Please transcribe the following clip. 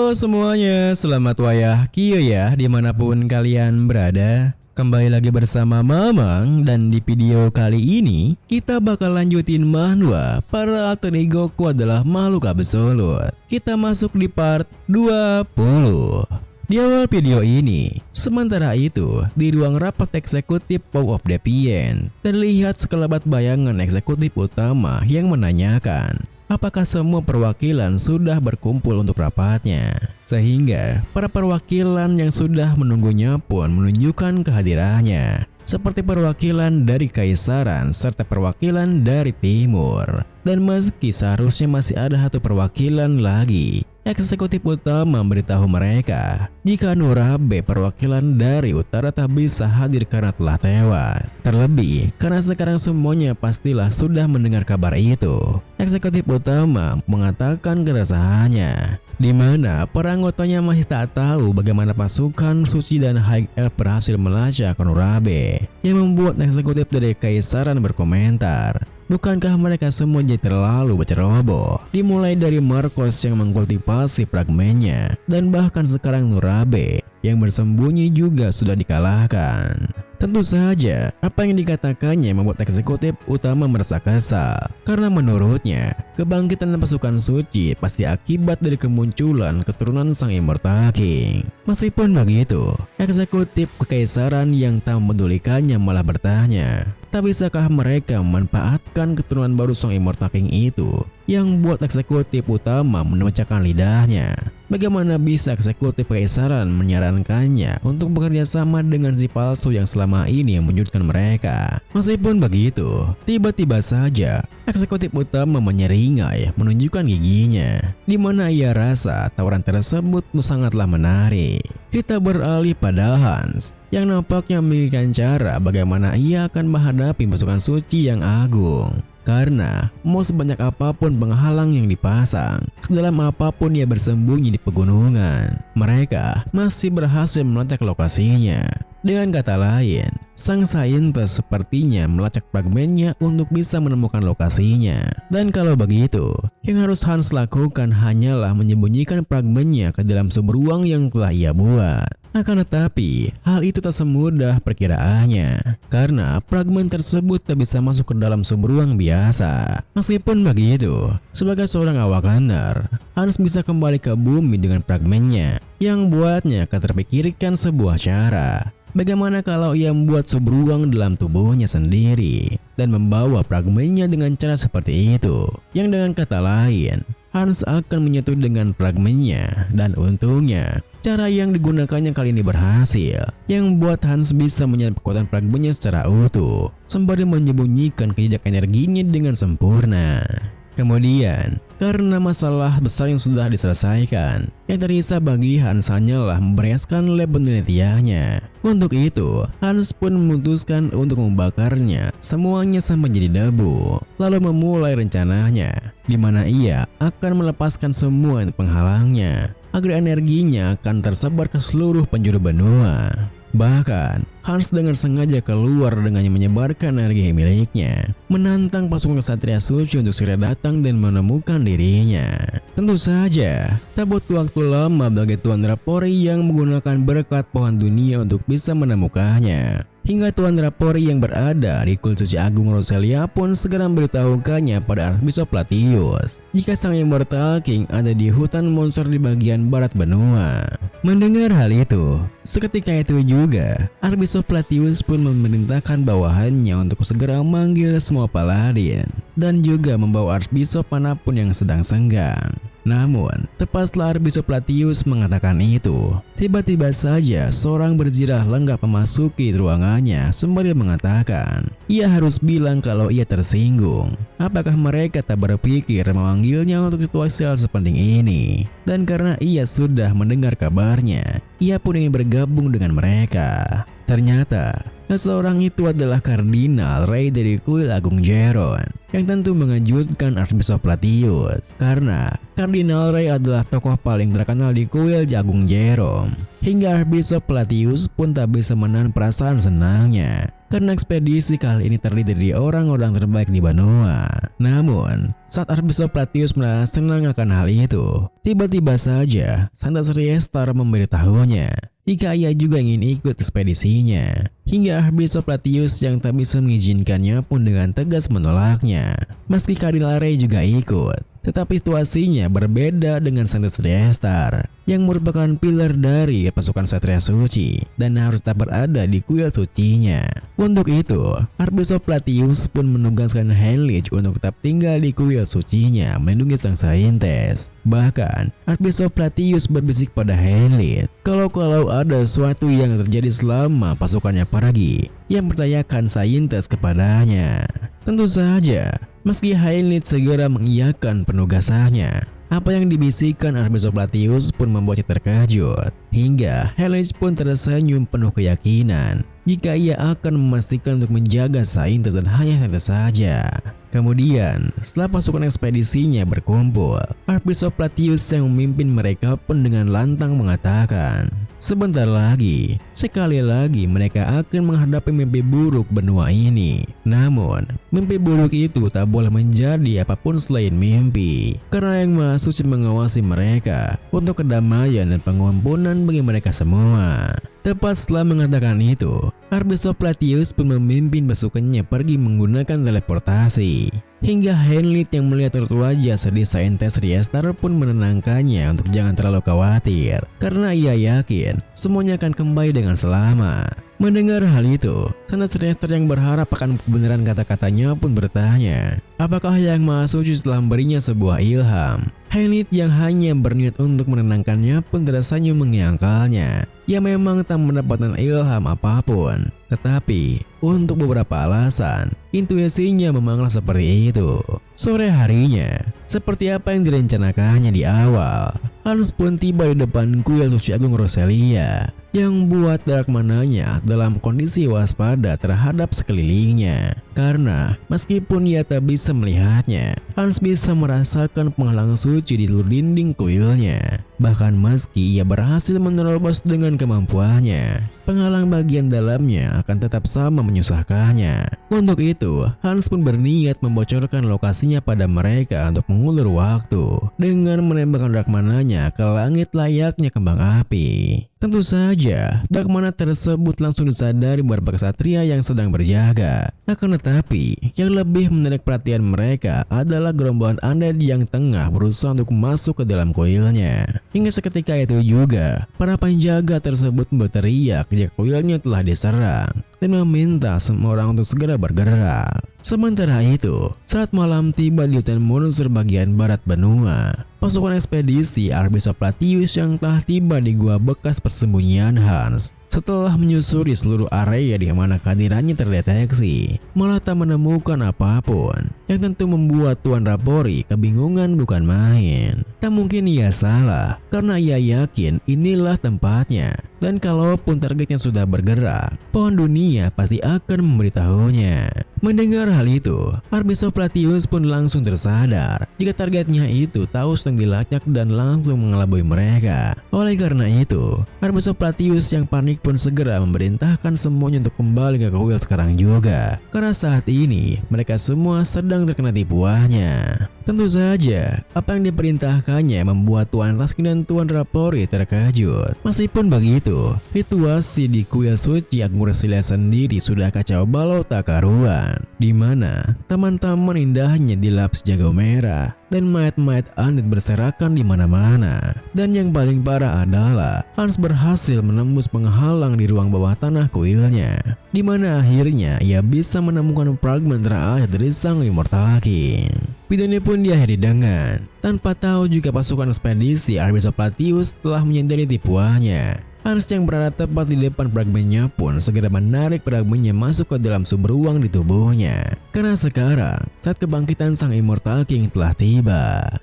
Halo semuanya, selamat wayah Kio ya dimanapun kalian berada. Kembali lagi bersama Mamang, dan di video kali ini kita bakal lanjutin manhwa para alter egoku adalah makhluk absolut. Kita masuk di part 20. Di awal video ini, sementara itu di ruang rapat eksekutif Power of Defiant terlihat sekelebat bayangan eksekutif utama yang menanyakan apakah semua perwakilan sudah berkumpul untuk rapatnya. Sehingga para perwakilan yang sudah menunggunya pun menunjukkan kehadirannya, seperti perwakilan dari Kaisaran serta perwakilan dari Timur. Dan meski seharusnya masih ada satu perwakilan lagi, eksekutif utama memberitahu mereka jika Nurabe perwakilan dari utara tak bisa hadir karena telah tewas. Terlebih karena sekarang semuanya pastilah sudah mendengar kabar itu. Eksekutif utama mengatakan keresahannya, di mana para anggotanya masih tak tahu bagaimana pasukan Suci dan High Elf berhasil melacak Nurabe, yang membuat eksekutif dari Kaisaran berkomentar, bukankah mereka semua jadi terlalu berceroboh? Dimulai dari Marcos yang mengkultivasi fragmennya, dan bahkan sekarang Nurabe yang bersembunyi juga sudah dikalahkan. Tentu saja, apa yang dikatakannya membuat eksekutif utama merasa kesal, karena menurutnya, kebangkitan pasukan suci pasti akibat dari kemunculan keturunan Sang Immortal King. Meskipun begitu, eksekutif kekaisaran yang tak memedulikannya malah bertanya, tak bisakah mereka memanfaatkan keturunan baru Sang Immortal King itu? Yang buat eksekutif utama memecahkan lidahnya. Bagaimana bisa eksekutif kekaisaran menyarankannya untuk bekerja sama dengan si palsu yang selama ini menyudutkan mereka? Meskipun begitu, tiba-tiba saja eksekutif utama menyeringai menunjukkan giginya, di mana ia rasa tawaran tersebut sangatlah menarik. Kita beralih pada Hans, yang nampaknya memikirkan cara bagaimana ia akan menghadapi pasukan suci yang agung. Karena mau sebanyak apapun penghalang yang dipasang, sedalam apapun ia bersembunyi di pegunungan, mereka masih berhasil melacak lokasinya. Dengan kata lain, sang saintis sepertinya melacak fragmennya untuk bisa menemukan lokasinya. Dan kalau begitu, yang harus Hans lakukan hanyalah menyembunyikan fragmennya ke dalam sumber ruang yang telah ia buat. Akan tetapi, hal itu tak semudah perkiraannya, karena fragmen tersebut tak bisa masuk ke dalam sumber ruang biasa. Meskipun begitu, sebagai seorang awakander, Hans bisa kembali ke bumi dengan fragmennya, yang buatnya akan terpikirkan sebuah cara. Bagaimana kalau ia membuat sumber ruang dalam tubuhnya sendiri dan membawa fragmennya dengan cara seperti itu? Yang dengan kata lain, Hans akan menyatu dengan fragmennya, dan untungnya cara yang digunakannya kali ini berhasil, yang membuat Hans bisa menyerap kekuatan fragmennya secara utuh, sembari menyembunyikan jejak energinya dengan sempurna. Kemudian, karena masalah besar yang sudah diselesaikan, yang tersisa bagi Hans hanyalah membereskan lab penelitiannya. Untuk itu, Hans pun memutuskan untuk membakarnya semuanya sampai jadi debu, lalu memulai rencananya, di mana ia akan melepaskan semua penghalangnya, agar energinya akan tersebar ke seluruh penjuru benua. Bahkan, Hans dengan sengaja keluar dengan menyebarkan energi miliknya, menantang pasukan kesatria suci untuk segera datang dan menemukan dirinya. Tentu saja, tak butuh waktu lama bagi Tuan Rapori yang menggunakan berkat pohon dunia untuk bisa menemukannya. Hingga Tuan Rapori yang berada di Kult Suci Agung Roselia pun segera memberitahukannya pada Archbishop Latius jika Sang Immortal King ada di hutan monster di bagian barat benua. Mendengar hal itu, seketika itu juga Archbishop Latius pun memerintahkan bawahannya untuk segera memanggil semua paladin dan juga membawa Archbishop manapun yang sedang senggang. Namun, tepat setelah Archbishop Latius mengatakan itu, tiba-tiba saja seorang berjirah lenggap memasuki ruangannya sembari mengatakan, ia harus bilang kalau ia tersinggung. Apakah mereka tak berpikir memanggilnya untuk situasi hal sepenting ini? Dan karena ia sudah mendengar kabarnya, ia pun ingin bergabung dengan mereka. Ternyata, seorang itu adalah Kardinal Ray dari Kuil Agung Jeron, yang tentu mengejutkan Archbishop Latius, karena Kardinal Ray adalah tokoh paling terkenal di Kuil Agung Jeron. Hingga Archbishop Latius pun tak bisa menahan perasaan senangnya karena ekspedisi kali ini terdiri dari orang-orang terbaik di benua. Namun, saat Archbishop Platinus merasa senang akan hal itu, tiba-tiba saja Santas Riestar memberitahunya jika ia juga ingin ikut ekspedisinya. Hingga Archbishop Platinus yang tak bisa mengizinkannya pun dengan tegas menolaknya. Meski Cardinal Rey juga ikut, tetapi situasinya berbeda dengan Santas Riestar yang merupakan pilar dari pasukan Satria Suci dan harus tetap berada di kuil sucinya. Untuk itu, Archbishop Platinus pun menugaskan Heinrich untuk tetap tinggal di kuil sucinya melindungi sang saintes. Bahkan, Archbishop Platinus berbisik pada Heinrich kalau ada sesuatu yang terjadi selama pasukannya pergi, yang percayakan saintes kepadanya. Tentu saja, meski Heinrich segera mengiyakan penugasannya, apa yang dibisikkan Archbishop Platinus pun membuatnya terkejut. Hingga Heinrich pun tersenyum penuh keyakinan jika ia akan memastikan untuk menjaga saintes dan hanya saintes saja. Kemudian, setelah pasukan ekspedisinya berkumpul, Archbishop Platinus yang memimpin mereka pun dengan lantang mengatakan, sebentar lagi, sekali lagi mereka akan menghadapi mimpi buruk benua ini. Namun, mimpi buruk itu tak boleh menjadi apapun selain mimpi, karena Yang Maha Suci mengawasi mereka untuk kedamaian dan pengampunan bagi mereka semua. Tepat setelah mengatakan itu, Archbishop Platinus pun memimpin pasukannya pergi menggunakan teleportasi. Hingga Heinrich yang melihat raut wajah sedih Saintes Riestar pun menenangkannya untuk jangan terlalu khawatir, karena ia yakin semuanya akan kembali dengan selamat. Mendengar hal itu, Santas Riestar yang berharap akan kebenaran kata-katanya pun bertanya, apakah Yang Maha Suci telah memberinya sebuah ilham? Heinrich yang hanya berniat untuk menenangkannya pun tersenyum menyangkalnya. Ia memang tak mendapatkan ilham apapun, tetapi untuk beberapa alasan, intuisinya memanglah seperti itu. Sore harinya, seperti apa yang direncanakannya di awal, Hans pun tiba di depan kuil suci Agung Roselia yang buat Darkmananya dalam kondisi waspada terhadap sekelilingnya. Karena meskipun ia tak bisa melihatnya, Hans bisa merasakan penghalang suci di seluruh dinding kuilnya. Bahkan meski ia berhasil menerobos dengan kemampuannya, penghalang bagian dalamnya akan tetap sama menyusahkannya. Untuk itu, Hans pun berniat membocorkan lokasinya pada mereka untuk mengulur waktu dengan menembakkan Darkmananya ke langit layaknya kembang api. Tentu saja, Darkmana tersebut langsung disadari beberapa kesatria yang sedang berjaga. Akan tetapi, yang lebih menarik perhatian mereka adalah gerombolan undead yang tengah berusaha untuk masuk ke dalam kuilnya. Hingga seketika itu juga, para penjaga tersebut berteriak jika kuilnya telah diserang dan meminta semua orang untuk segera bergerak. Sementara itu, saat malam tiba di hutan monster bagian barat benua, pasukan ekspedisi Archbishop Platinus yang telah tiba di gua bekas persembunyian Hans setelah menyusuri seluruh area di mana kehadirannya terdeteksi, malah tak menemukan apapun, yang tentu membuat Tuan Rapori kebingungan bukan main. Tak mungkin ia salah, karena ia yakin inilah tempatnya, dan kalaupun targetnya sudah bergerak, pohon dunia pasti akan memberitahunya. Mendengar hal itu, Archbishop Platinus pun langsung tersadar jika targetnya itu tahu sedang dilacak dan langsung mengelabui mereka. Oleh karena itu, Archbishop Platinus yang panik pun segera memerintahkan semuanya untuk kembali ke kuil sekarang juga, karena saat ini mereka semua sedang terkena tipuannya. Tentu saja, apa yang diperintahkannya membuat Tuan Raskin dan Tuan Rapori terkejut. Meskipun begitu, situasi di kuil suci Agung Roselia sendiri sudah kacau balau tak karuan, di mana taman-taman indahnya dilap sejago merah dan mayat-mayat undead berserakan di mana-mana. Dan yang paling parah adalah Hans berhasil menembus penghalang di ruang bawah tanah kuilnya, di mana akhirnya ia bisa menemukan fragmen terakhir dari sang Immortal King. Video ini pun diakhiri dengan tanpa tahu juga pasukan ekspedisi Archbishop Platinus telah menyadari tipuannya. Hans yang berada tepat di depan fragmennya pun segera menarik fragmennya masuk ke dalam sumber ruang di tubuhnya. Karena sekarang saat kebangkitan sang Immortal King telah tiba.